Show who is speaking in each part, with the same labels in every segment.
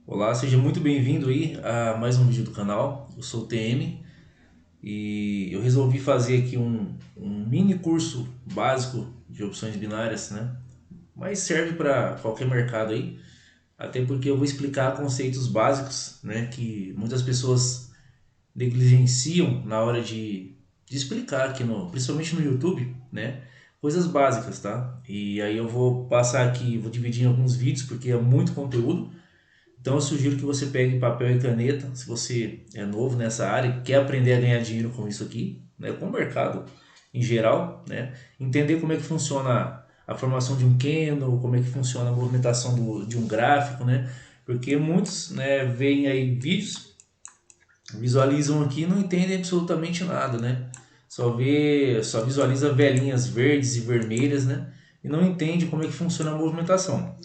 Speaker 1: Olá, seja muito bem-vindo aí a mais um vídeo do canal. Eu sou o TM e eu resolvi fazer aqui um mini curso básico de opções binárias, né? Mas serve para qualquer mercado aí, até porque eu vou explicar conceitos básicos, né? Que muitas pessoas negligenciam na hora de explicar aqui principalmente no YouTube, né? Coisas básicas, tá? E aí eu vou passar aqui, vou dividir em alguns vídeos porque é muito conteúdo. Então eu sugiro que você pegue papel e caneta, se você é novo nessa área e quer aprender a ganhar dinheiro com isso aqui, né, com o mercado em geral, né, entender como é que funciona a formação de um candle, como é que funciona a movimentação de um gráfico, né, porque muitos, né, veem aí vídeos, visualizam aqui e não entendem absolutamente nada, né, só visualiza velinhas verdes e vermelhas, né, e não entende como é que funciona a movimentação.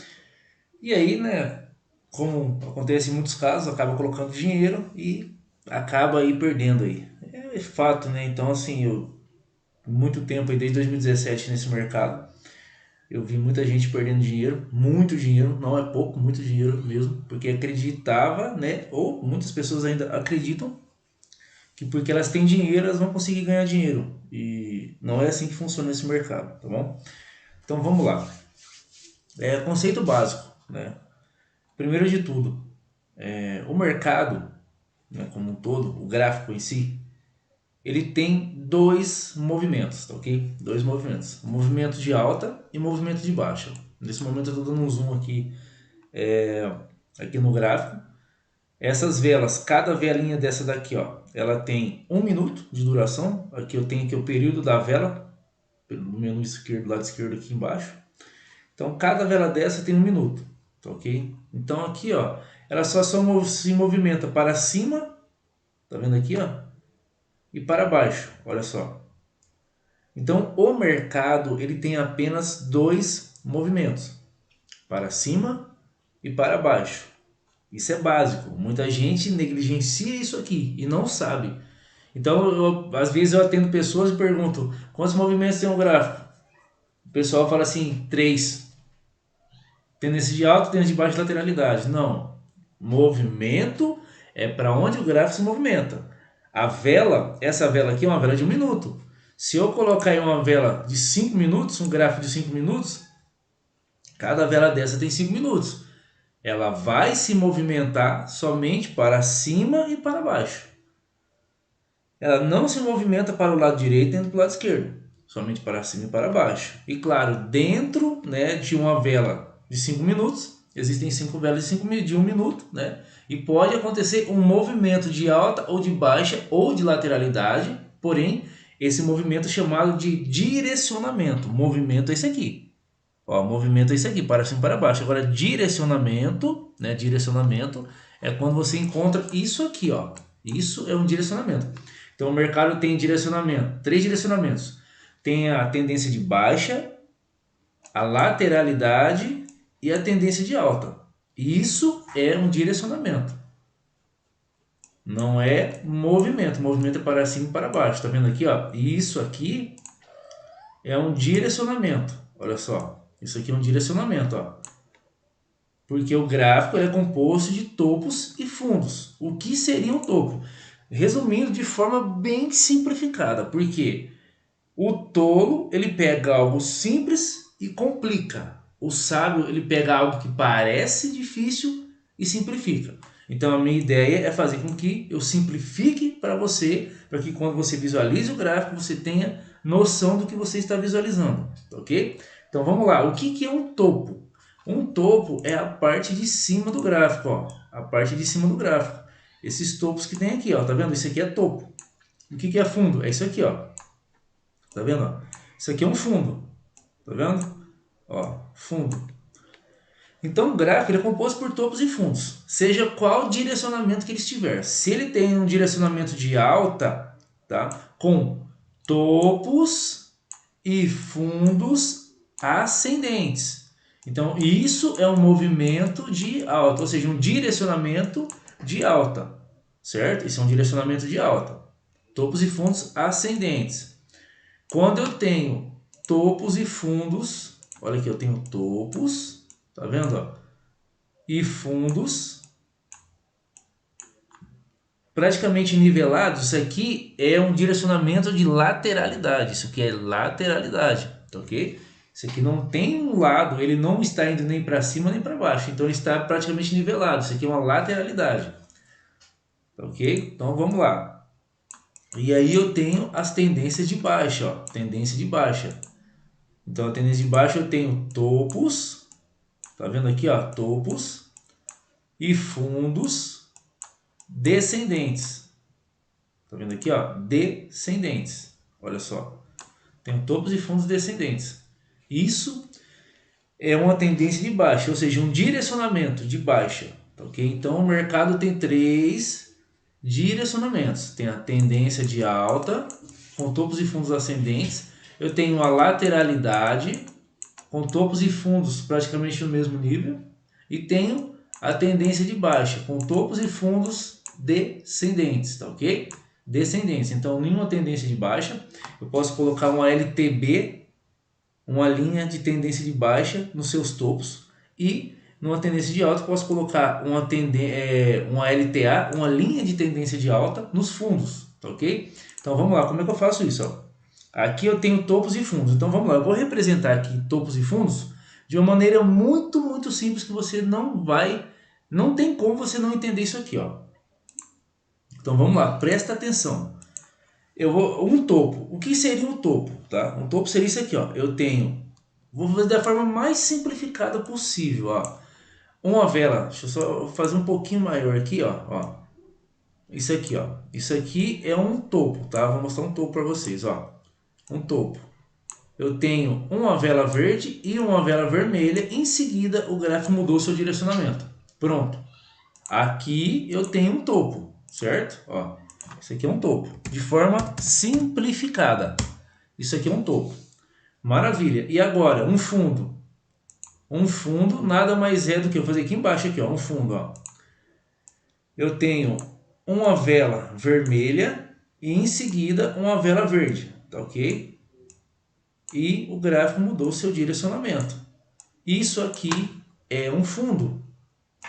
Speaker 1: E aí, né, como acontece em muitos casos, acaba colocando dinheiro e acaba aí perdendo aí. É fato, né? Então, assim, eu muito tempo aí, desde 2017 nesse mercado, eu vi muita gente perdendo dinheiro, muito dinheiro, não é pouco, muito dinheiro mesmo, porque acreditava, né? Ou muitas pessoas ainda acreditam que porque elas têm dinheiro, elas vão conseguir ganhar dinheiro. E não é assim que funciona esse mercado, tá bom? Então vamos lá. Conceito básico, né? Primeiro de tudo, o mercado, né, como um todo, o gráfico em si, ele tem dois movimentos, tá ok? Dois movimentos, movimento de alta e movimento de baixa. Nesse momento eu estou dando um zoom aqui no gráfico. Essas velas, cada velinha dessa daqui, ó, ela tem 1 minuto de duração. Aqui eu tenho aqui o período da vela, no menu esquerdo, lado esquerdo aqui embaixo. Então cada vela dessa tem 1 minuto, tá ok? Então aqui, ó, ela só se movimenta para cima, tá vendo aqui, ó? E para baixo, olha só. Então, o mercado ele tem apenas dois movimentos, para cima e para baixo. Isso é básico. Muita gente negligencia isso aqui e não sabe. Então, às vezes eu atendo pessoas e pergunto: quantos movimentos tem um gráfico? O pessoal fala assim: três. Tendência de alta, tendência de baixa e lateralidade. Não. Movimento é para onde o gráfico se movimenta. A vela, essa vela aqui é uma vela de 1 minuto. Se eu colocar aí uma vela de 5 minutos, um gráfico de 5 minutos, cada vela dessa tem 5 minutos. Ela vai se movimentar somente para cima e para baixo. Ela não se movimenta para o lado direito nem para o lado esquerdo, somente para cima e para baixo. E claro, dentro, né, de uma vela de 5 minutos, existem 5 velas de 1 minuto, né? E pode acontecer um movimento de alta ou de baixa ou de lateralidade, porém, esse movimento é chamado de direcionamento. Movimento é esse aqui. Ó, movimento é esse aqui, para cima e para baixo. Agora, direcionamento, né? Direcionamento é quando você encontra isso aqui, ó. Isso é um direcionamento. Então, o mercado tem direcionamento, três direcionamentos. Tem a tendência de baixa, a lateralidade e a tendência de alta. Isso é um direcionamento. Não é movimento. Movimento é para cima e para baixo. Tá vendo aqui, ó? Isso aqui é um direcionamento. Olha só. Isso aqui é um direcionamento, ó. Porque o gráfico é composto de topos e fundos. O que seria um topo? Resumindo de forma bem simplificada, porque o tolo ele pega algo simples e complica. O sábio ele pega algo que parece difícil e simplifica. Então a minha ideia é fazer com que eu simplifique para você, para que quando você visualize o gráfico você tenha noção do que você está visualizando, ok? Então vamos lá, o que é um topo? Um topo é a parte de cima do gráfico, ó, a parte de cima do gráfico. Esses topos que tem aqui, ó, tá vendo? Isso aqui é topo. O que é fundo? É isso aqui, ó. Tá vendo? Isso aqui é um fundo. Tá vendo? Ó, fundo. Então o gráfico ele é composto por topos e fundos, seja qual direcionamento que ele estiver. Se ele tem um direcionamento de alta, tá? Com topos e fundos ascendentes. Então isso é um movimento de alta, ou seja, um direcionamento de alta, certo? Isso é um direcionamento de alta. Topos e fundos ascendentes. Quando eu tenho topos e fundos, olha aqui, eu tenho topos, tá vendo? Ó? E fundos. praticamente nivelado, isso aqui é um direcionamento de lateralidade. Isso aqui é lateralidade, tá ok? Isso aqui não tem um lado, ele não está indo nem para cima nem para baixo, então ele está praticamente nivelado. Isso aqui é uma lateralidade, tá ok? Então vamos lá. E aí eu tenho as tendências de baixa, ó, tendência de baixa. Então a tendência de baixa eu tenho topos, tá vendo aqui, ó, topos e fundos descendentes. Tá vendo aqui, ó, descendentes. Olha só, tenho topos e fundos descendentes. Isso é uma tendência de baixa, ou seja, um direcionamento de baixa, tá ok? Então o mercado tem três direcionamentos. Tem a tendência de alta, com topos e fundos ascendentes. Eu tenho a lateralidade, com topos e fundos praticamente no mesmo nível. E tenho a tendência de baixa, com topos e fundos descendentes, tá ok? Descendentes. Então, nenhuma tendência de baixa. Eu posso colocar uma LTB, uma linha de tendência de baixa nos seus topos, e numa tendência de alta eu posso colocar uma LTA, uma linha de tendência de alta nos fundos, tá ok? Então vamos lá, como é que eu faço isso? Ó? Aqui eu tenho topos e fundos, então vamos lá, eu vou representar aqui topos e fundos de uma maneira muito simples que você não tem como você não entender isso aqui, ó. Então vamos lá, presta atenção. Um topo. O que seria um topo? Tá? Um topo seria isso aqui, ó. Vou fazer da forma mais simplificada possível, ó. Uma vela, deixa eu só fazer um pouquinho maior aqui, ó. Isso aqui, ó. Isso aqui é um topo, tá? Vou mostrar um topo para vocês, ó. Um topo. Eu tenho uma vela verde e uma vela vermelha. Em seguida, o gráfico mudou seu direcionamento. Pronto. Aqui eu tenho um topo, certo? Ó. Isso aqui é um topo, de forma simplificada. Isso aqui é um topo. Maravilha. E agora, um fundo. Um fundo nada mais é do que, eu vou fazer aqui embaixo, aqui, ó, um fundo. Ó. Eu tenho uma vela vermelha e em seguida uma vela verde, tá ok? E o gráfico mudou seu direcionamento. Isso aqui é um fundo,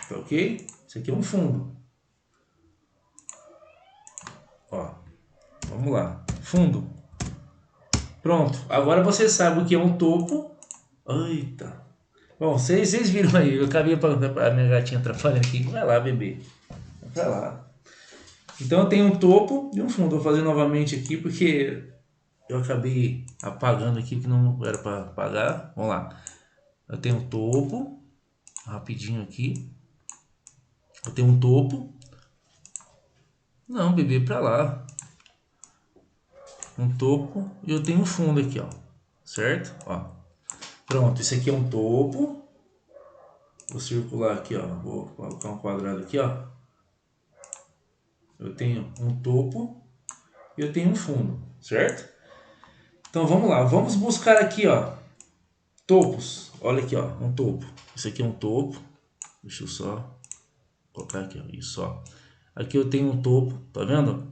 Speaker 1: tá ok? Isso aqui é um fundo. Ó. Vamos lá, fundo. Pronto, agora você sabe o que é um topo. Eita. Bom, vocês viram aí, eu acabei falando para a minha gatinha atrapalhando aqui. Vai lá, bebê. Vai lá. Então eu tenho um topo e um fundo. Vou fazer novamente aqui porque eu acabei apagando aqui que não era para apagar. Vamos lá. Eu tenho um topo. Rapidinho aqui. Eu tenho um topo. Não, bebê, para lá. Um topo e eu tenho um fundo aqui, ó, certo? Ó, pronto, esse aqui é um topo. Vou circular aqui, ó, vou colocar um quadrado aqui, ó. Eu tenho um topo e eu tenho um fundo, certo? Então vamos lá, vamos buscar aqui, ó, topos. Olha aqui, ó, um topo. Esse aqui é um topo. Deixa eu só colocar aqui, ó, isso, ó. Aqui eu tenho um topo, tá vendo?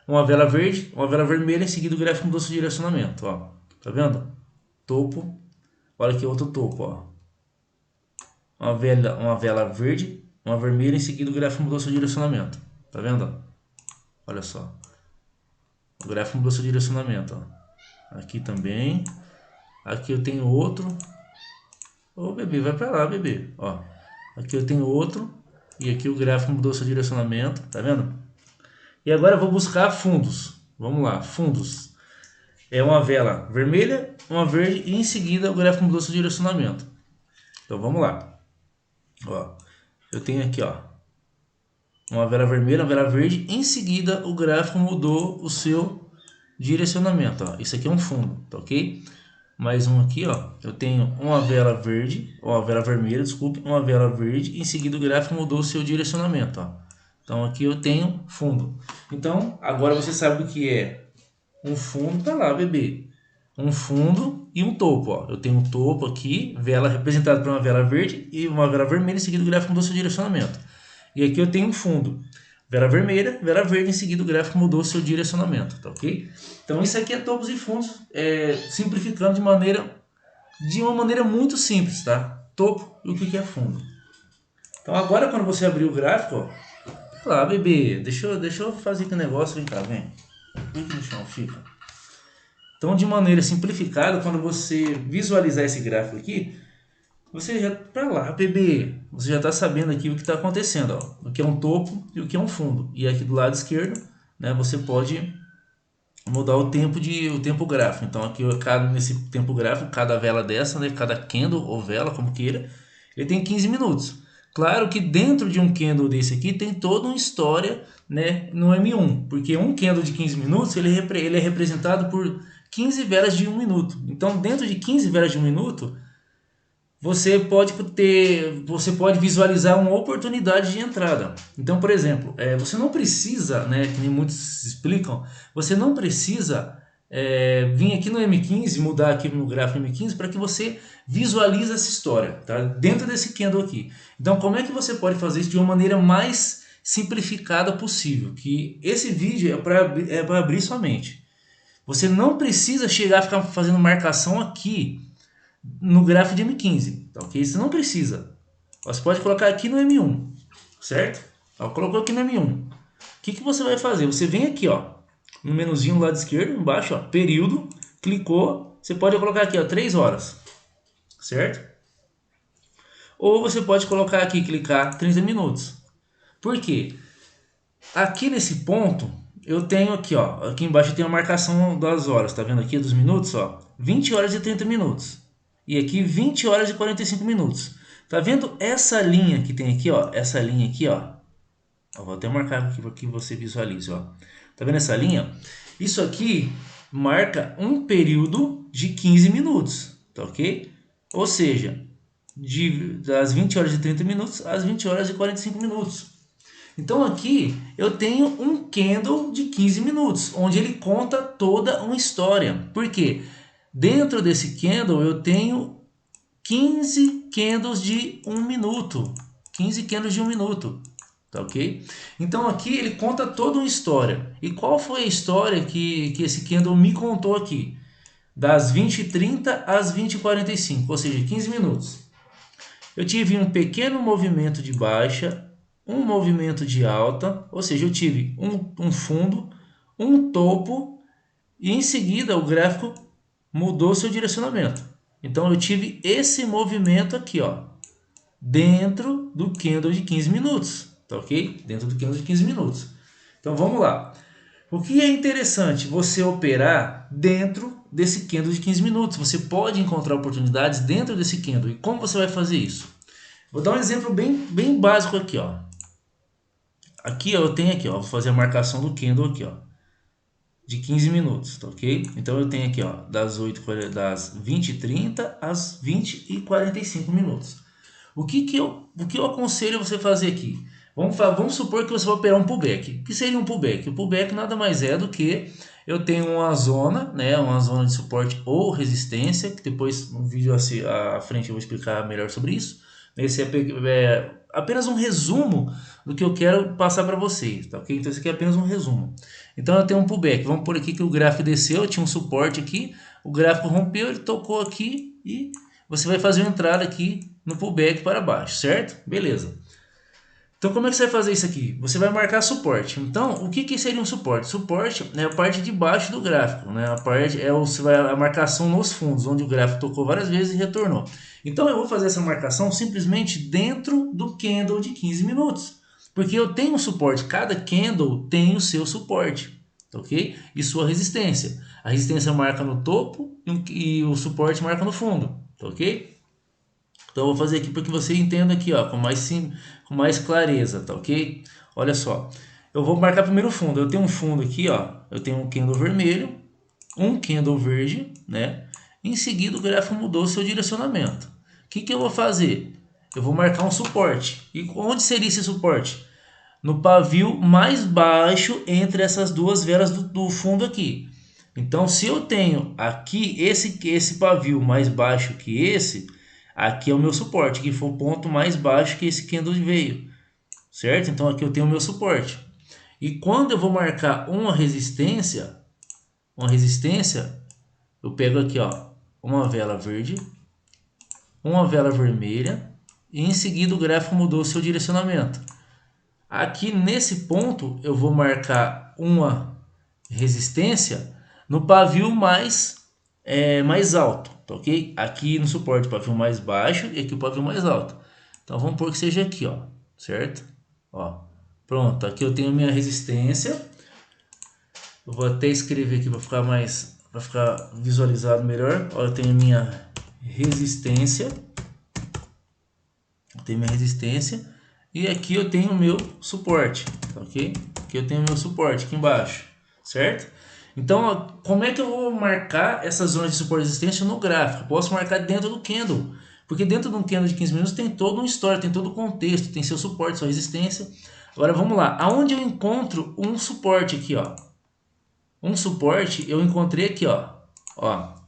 Speaker 1: Uma vela verde, uma vela vermelha, em seguida o gráfico mudou seu direcionamento, ó. Tá vendo? Topo. Olha aqui outro topo, ó. Uma vela verde, uma vermelha, em seguida o gráfico mudou seu direcionamento. Tá vendo? Olha só. O gráfico mudou seu direcionamento, ó. Aqui também. Aqui eu tenho outro. Ô, bebê, vai pra lá, bebê. Ó. Aqui eu tenho outro. E aqui o gráfico mudou seu direcionamento. Tá vendo? E agora eu vou buscar fundos. Vamos lá, fundos. É uma vela vermelha, uma verde e em seguida o gráfico mudou seu direcionamento. Então vamos lá. Ó, eu tenho aqui, ó, uma vela vermelha, uma vela verde. Em seguida o gráfico mudou o seu direcionamento. Ó. Isso aqui é um fundo, tá ok? Mais um aqui, ó. Eu tenho uma vela verde, ou uma vela vermelha, desculpe, uma vela verde. Em seguida o gráfico mudou o seu direcionamento, ó. Então aqui eu tenho fundo. Então agora você sabe o que é um fundo. Tá lá, bebê. Um fundo e um topo, ó. Eu tenho um topo aqui, vela representada por uma vela verde e uma vela vermelha. Em seguida o gráfico mudou seu direcionamento. E aqui eu tenho um fundo. Vela vermelha, vela verde, em seguida o gráfico mudou seu direcionamento, tá ok? Então isso aqui é topos e fundos, simplificando de uma maneira muito simples, tá? Topo e o que é fundo. Então agora quando você abrir o gráfico, ó, Olha lá, bebê, deixa eu fazer aqui um negócio, vem cá, vem. Vem aqui no chão, fica. Então, de maneira simplificada, quando você visualizar esse gráfico aqui, você já tá lá, bebê. Você já está sabendo aqui o que está acontecendo, ó. O que é um topo e o que é um fundo. E aqui do lado esquerdo, né, você pode mudar o tempo gráfico. Então aqui nesse tempo gráfico, cada vela dessa, né, cada candle ou vela, como queira, ele tem 15 minutos. Claro que dentro de um candle desse aqui tem toda uma história, né, no M1, porque um candle de 15 minutos ele é representado por 15 velas de 1 minuto. Então dentro de 15 velas de 1 minuto, você pode visualizar uma oportunidade de entrada. Então, por exemplo, você não precisa, né, que nem muitos explicam, você não precisa vir aqui no M15, mudar aqui no gráfico M15 para que você visualize essa história, tá? Dentro desse candle aqui. Então, como é que você pode fazer isso de uma maneira mais simplificada possível? Que esse vídeo é para abrir sua mente. Você não precisa chegar a ficar fazendo marcação aqui no gráfico de M15, tá ok? Você não precisa. Você pode colocar aqui no M1, certo? Ó, colocou aqui no M1. O que você vai fazer? Você vem aqui, ó, no menuzinho do lado esquerdo, embaixo, ó, período, clicou, você pode colocar aqui, ó, 3 horas, certo? Ou você pode colocar aqui, clicar 30 minutos. Por quê? Aqui nesse ponto, eu tenho aqui, ó, aqui embaixo tem a marcação das horas, tá vendo aqui dos minutos, ó, 20 horas e 30 minutos. E aqui 20 horas e 45 minutos. Tá vendo essa linha que tem aqui, ó, essa linha aqui, ó. Eu vou até marcar aqui para que você visualize, ó. Tá vendo essa linha? Isso aqui marca um período de 15 minutos, tá ok? Ou seja, das 20 horas e 30 minutos às 20 horas e 45 minutos. Então aqui eu tenho um candle de 15 minutos, onde ele conta toda uma história. Por quê? Dentro desse candle eu tenho 15 candles de 1 minuto. 15 candles de 1 minuto. Tá ok? Então aqui ele conta toda uma história. E qual foi a história que esse candle me contou aqui? Das 20h30 às 20h45, ou seja, 15 minutos. Eu tive um pequeno movimento de baixa, um movimento de alta, ou seja, eu tive um fundo, um topo e em seguida o gráfico mudou seu direcionamento. Então eu tive esse movimento aqui, ó, dentro do candle de 15 minutos, tá ok? Dentro do candle de 15 minutos. Então vamos lá. O que é interessante você operar dentro desse candle de 15 minutos. Você pode encontrar oportunidades dentro desse candle. E como você vai fazer isso? Vou dar um exemplo bem básico aqui, ó. Aqui ó, eu tenho aqui, ó, vou fazer a marcação do candle aqui, ó, de 15 minutos, tá ok? Então eu tenho aqui, ó, das 20h30 às 20h45 minutos. O que eu aconselho você fazer aqui? Vamos supor que você vai operar um pullback. O que seria um pullback? O pullback nada mais é do que eu tenho uma zona, né, uma zona de suporte ou resistência, que depois no vídeo à frente eu vou explicar melhor sobre isso. Esse é apenas um resumo do que eu quero passar para vocês, tá ok? Então esse aqui é apenas um resumo. Então eu tenho um pullback. Vamos por aqui que o gráfico desceu, tinha um suporte aqui, o gráfico rompeu, ele tocou aqui e você vai fazer uma entrada aqui no pullback para baixo, certo? Beleza. Então como é que você vai fazer isso aqui? Você vai marcar suporte. Então o que seria um suporte? Suporte é a parte de baixo do gráfico, né? A parte a marcação nos fundos, onde o gráfico tocou várias vezes e retornou. Então eu vou fazer essa marcação simplesmente dentro do candle de 15 minutos. Porque eu tenho um suporte, cada candle tem o seu suporte, ok? E sua resistência. A resistência marca no topo e o suporte marca no fundo, ok? Então eu vou fazer aqui para que você entenda aqui, ó, com mais clareza, tá ok? Olha só, eu vou marcar primeiro o fundo. Eu tenho um fundo aqui, ó, eu tenho um candle vermelho, um candle verde, né? Em seguida o gráfico mudou o seu direcionamento. O que eu vou fazer? Eu vou marcar um suporte. E onde seria esse suporte? No pavio mais baixo entre essas duas velas do fundo aqui. Então, se eu tenho aqui esse pavio mais baixo que esse, aqui é o meu suporte, que foi o ponto mais baixo que esse candle veio, certo? Então aqui eu tenho o meu suporte. E quando eu vou marcar uma resistência, eu pego aqui, ó, uma vela verde, uma vela vermelha, e em seguida o gráfico mudou o seu direcionamento. Aqui nesse ponto eu vou marcar uma resistência no pavio mais alto, tá ok? Aqui no suporte o pavio mais baixo e aqui o pavio mais alto. Então vamos pôr que seja aqui, ó, certo? Ó, pronto, aqui eu tenho minha resistência. Eu vou até escrever aqui para ficar visualizado melhor. Ó, eu tenho minha resistência. Eu tenho minha resistência e aqui eu tenho o meu suporte, tá ok? Aqui eu tenho o meu suporte aqui embaixo, certo? Então, ó, como é que eu vou marcar essas zonas de suporte e resistência no gráfico? Eu posso marcar dentro do candle, porque dentro de um candle de 15 minutos tem todo um histórico, tem todo o contexto, tem seu suporte, sua resistência. Agora vamos lá, aonde eu encontro um suporte aqui, ó? Um suporte eu encontrei aqui, ó. Ó, o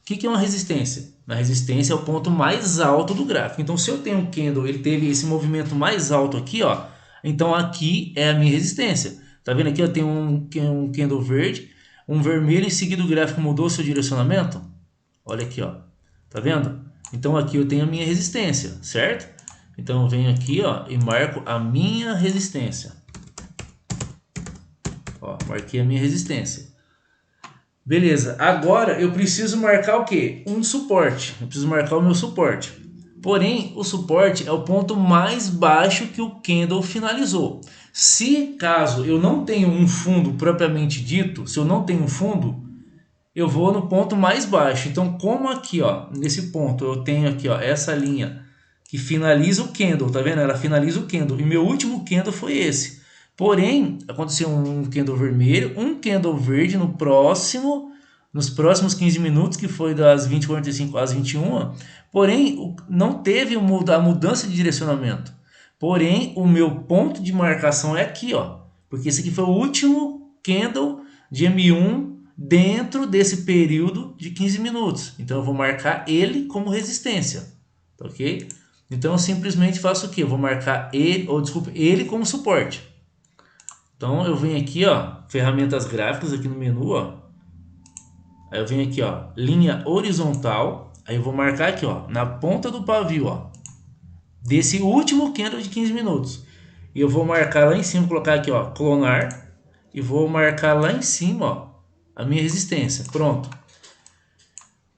Speaker 1: que é uma resistência? Na resistência é o ponto mais alto do gráfico. Então, se eu tenho um candle, ele teve esse movimento mais alto aqui, ó. Então, aqui é a minha resistência. Tá vendo aqui? Eu tenho um candle verde, um vermelho, em seguida o gráfico mudou seu direcionamento. Olha aqui, ó. Tá vendo? Então, aqui eu tenho a minha resistência, certo? Então, eu venho aqui, ó, e marco a minha resistência. Ó, marquei a minha resistência. Beleza, agora eu preciso marcar o quê? Um suporte. Eu preciso marcar o meu suporte. Porém, o suporte é o ponto mais baixo que o candle finalizou. Se caso eu não tenho um fundo propriamente dito, se eu não tenho um fundo, eu vou no ponto mais baixo. Então, como aqui, ó, nesse ponto eu tenho aqui, ó, essa linha que finaliza o candle, tá vendo? Ela finaliza o candle. E meu último candle foi esse. Porém, aconteceu um candle vermelho, um candle verde nos próximos 15 minutos, que foi das 20h45 às 21h. Porém, não teve a mudança de direcionamento. Porém, o meu ponto de marcação é aqui, ó. Porque esse aqui foi o último candle de M1 dentro desse período de 15 minutos. Então, eu vou marcar ele como resistência, tá ok? Então, eu simplesmente faço o quê? Eu vou marcar ele, ou desculpa, ele como suporte. Então eu venho aqui, ó, ferramentas gráficas aqui no menu, ó. Aí eu venho aqui, ó, linha horizontal. Aí eu vou marcar aqui, ó, na ponta do pavio, ó, desse último candle de 15 minutos. E eu vou marcar lá em cima, colocar aqui, ó, clonar. E vou marcar lá em cima, ó, a minha resistência. Pronto.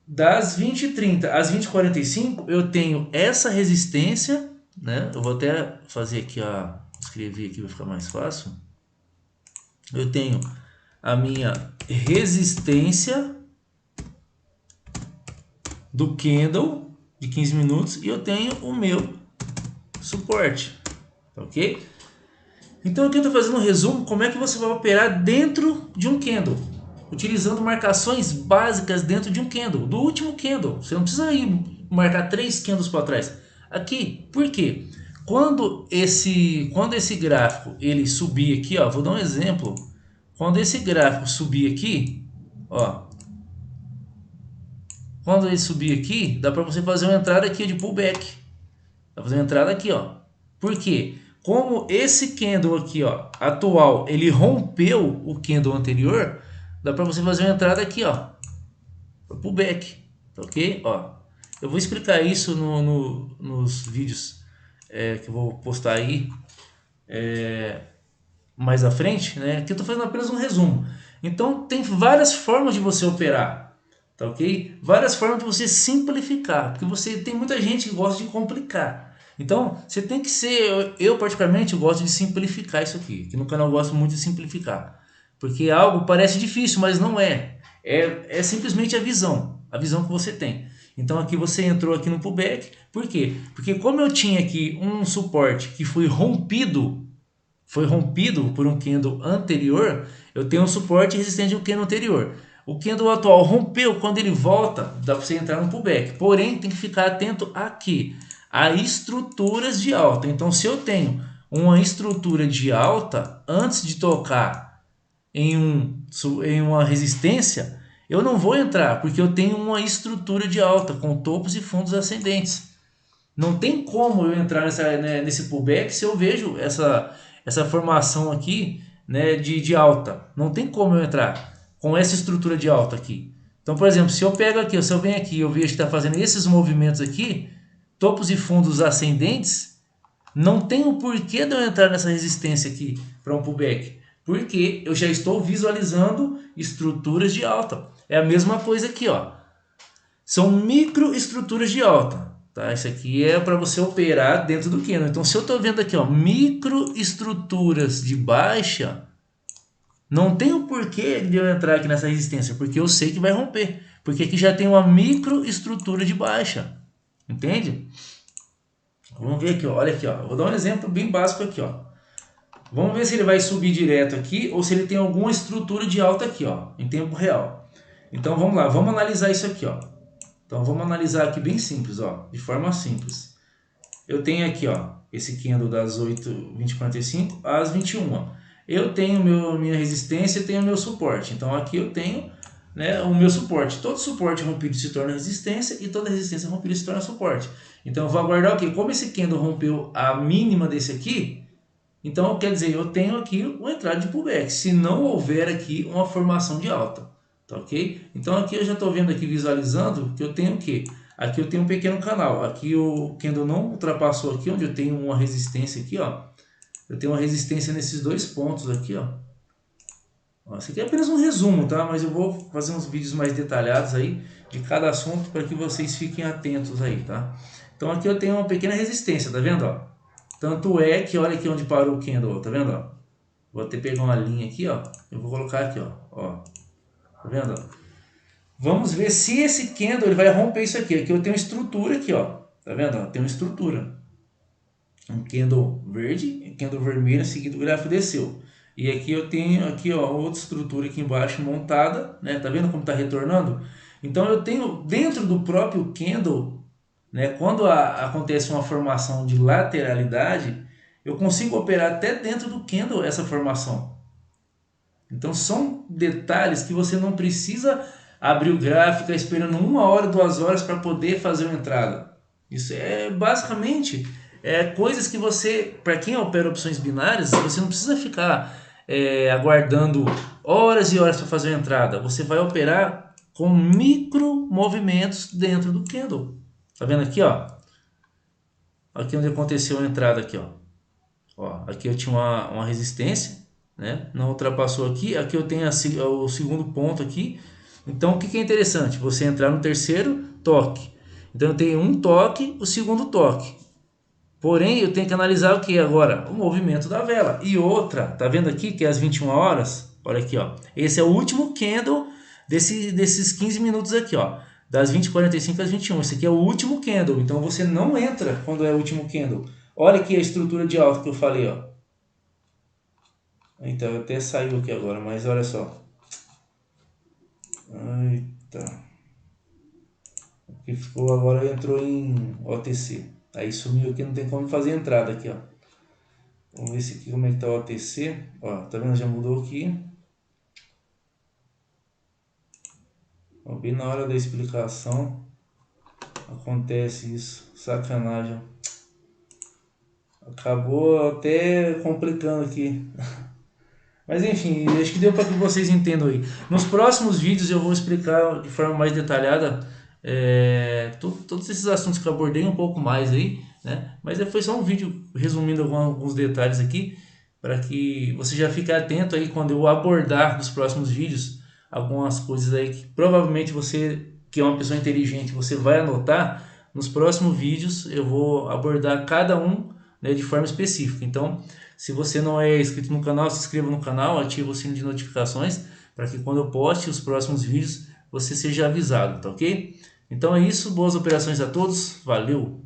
Speaker 1: Das 20h30 às 20h45 eu tenho essa resistência, né? Eu vou até fazer aqui, ó, escrever aqui, vai ficar mais fácil. Eu tenho a minha resistência do candle de 15 minutos e eu tenho o meu suporte, ok? Então aqui eu estou fazendo um resumo como é que você vai operar dentro de um candle, utilizando marcações básicas dentro de um candle, do último candle. Você não precisa ir marcar 3 candles para trás. Aqui, por quê? Quando esse gráfico ele subir aqui, ó, vou dar um exemplo. Quando esse gráfico subir aqui, ó, quando ele subir aqui, dá para você fazer uma entrada aqui de pullback. Dá para fazer uma entrada aqui, ó. Por quê? Como esse candle aqui, ó, atual, ele rompeu o candle anterior, dá para você fazer uma entrada aqui, ó, pullback, tá ok? Ó, eu vou explicar isso nos vídeos que eu vou postar aí mais à frente, né? Aqui eu estou fazendo apenas um resumo. Então tem várias formas de você operar, tá ok? Várias formas de você simplificar, porque você tem muita gente que gosta de complicar. Então você tem que ser, eu particularmente gosto de simplificar isso aqui, que no canal eu gosto muito de simplificar, porque algo parece difícil, mas não é. É simplesmente a visão que você tem. Então aqui você entrou aqui no pullback, por quê? Porque como eu tinha aqui um suporte que foi rompido por um candle anterior, eu tenho um suporte resistente ao candle anterior. O candle atual rompeu, quando ele volta, dá para você entrar no pullback. Porém, tem que ficar atento aqui, a estruturas de alta. Então, se eu tenho uma estrutura de alta, antes de tocar em uma resistência, eu não vou entrar, porque eu tenho uma estrutura de alta, com topos e fundos ascendentes. Não tem como eu entrar nesse pullback se eu vejo essa formação aqui, né, de alta. Não tem como eu entrar com essa estrutura de alta aqui. Então, por exemplo, se eu pego aqui, se eu venho aqui e eu vejo que está fazendo esses movimentos aqui, topos e fundos ascendentes, Não tem o porquê de eu entrar nessa resistência aqui para um pullback, porque eu já estou visualizando estruturas de alta. É a mesma coisa aqui, ó. São microestruturas de alta, tá? Isso aqui é para você operar dentro do candle. Então, se eu estou vendo aqui, ó, microestruturas de baixa, não tem o porquê de eu entrar aqui nessa resistência, porque eu sei que vai romper, porque aqui já tem uma microestrutura de baixa, entende? Vamos ver aqui, ó. Olha aqui, ó. Vou dar um exemplo bem básico aqui, ó. Vamos ver se ele vai subir direto aqui ou se ele tem alguma estrutura de alta aqui, ó, em tempo real. Então vamos lá, vamos analisar isso aqui, ó. Então vamos analisar aqui bem simples, ó, de forma simples. Eu tenho aqui, ó, esse candle das 8h20:45 às 21h, ó. Eu tenho minha resistência e tenho meu suporte. Então aqui eu tenho, né, o meu suporte. Todo suporte rompido se torna resistência e toda resistência rompida se torna suporte. Então eu vou aguardar o quê? Como esse candle rompeu a mínima desse aqui, então quer dizer, eu tenho aqui uma entrada de pullback, se não houver aqui uma formação de alta, tá ok? Então aqui eu já estou vendo aqui, visualizando, que eu tenho o quê? Aqui eu tenho um pequeno canal, aqui o candle não ultrapassou aqui, onde eu tenho uma resistência aqui, ó. Eu tenho uma resistência nesses dois pontos aqui, ó. Isso aqui é apenas um resumo, tá? Mas eu vou fazer uns vídeos mais detalhados aí de cada assunto para que vocês fiquem atentos aí, tá? Então aqui eu tenho uma pequena resistência, tá vendo, ó? Tanto é que olha aqui onde parou o candle, tá vendo, ó? Vou até pegar uma linha aqui, ó. Eu vou colocar aqui, ó. Tá vendo, ó? Vamos ver se esse candle ele vai romper isso aqui. Aqui eu tenho estrutura aqui, ó. Tá vendo, ó? Tem uma estrutura. Um candle verde, um candle vermelho, seguido o gráfico desceu. E aqui eu tenho aqui, ó, outra estrutura aqui embaixo montada, né? Tá vendo como tá retornando? Então eu tenho dentro do próprio candle, né, quando acontece uma formação de lateralidade, eu consigo operar até dentro do candle essa formação. Então são detalhes que você não precisa abrir o gráfico, ficar esperando 1 hora, 2 horas para poder fazer uma entrada. Isso é basicamente coisas que você, para quem opera opções binárias, você não precisa ficar aguardando horas e horas para fazer uma entrada. Você vai operar com micro movimentos dentro do candle. Tá vendo aqui, ó? Aqui onde aconteceu a entrada aqui, ó. Aqui eu tinha uma resistência, né? Não ultrapassou aqui. Aqui eu tenho o segundo ponto aqui. Então o que é interessante? Você entrar no terceiro toque. Então eu tenho um toque, o segundo toque. Porém eu tenho que analisar o que agora? O movimento da vela. E outra, tá vendo aqui que é às 21 horas? Olha aqui, ó. Esse é o último candle desses 15 minutos aqui, ó. Das 20h45 às 21. Esse aqui é o último candle. Então você não entra quando é o último candle. Olha aqui a estrutura de alta que eu falei, ó. Então até saiu aqui agora, mas olha só. Eita. Aqui ficou agora, entrou em OTC. Aí sumiu aqui, não tem como fazer entrada aqui, ó. Vamos ver se aqui como é que tá o OTC. Ó, tá vendo? Já mudou aqui. Ó, bem na hora da explicação acontece isso. Sacanagem. Acabou até complicando aqui. Mas enfim, acho que deu para que vocês entendam aí. Nos próximos vídeos eu vou explicar de forma mais detalhada todos esses assuntos que eu abordei um pouco mais aí, né? Mas foi só um vídeo resumindo alguns detalhes aqui, para que você já fique atento aí quando eu abordar nos próximos vídeos algumas coisas aí que provavelmente você, que é uma pessoa inteligente, você vai anotar. Nos próximos vídeos eu vou abordar cada um, né, de forma específica. Então, se você não é inscrito no canal, se inscreva no canal, ative o sino de notificações para que quando eu poste os próximos vídeos você seja avisado, tá ok? Então é isso, boas operações a todos, valeu!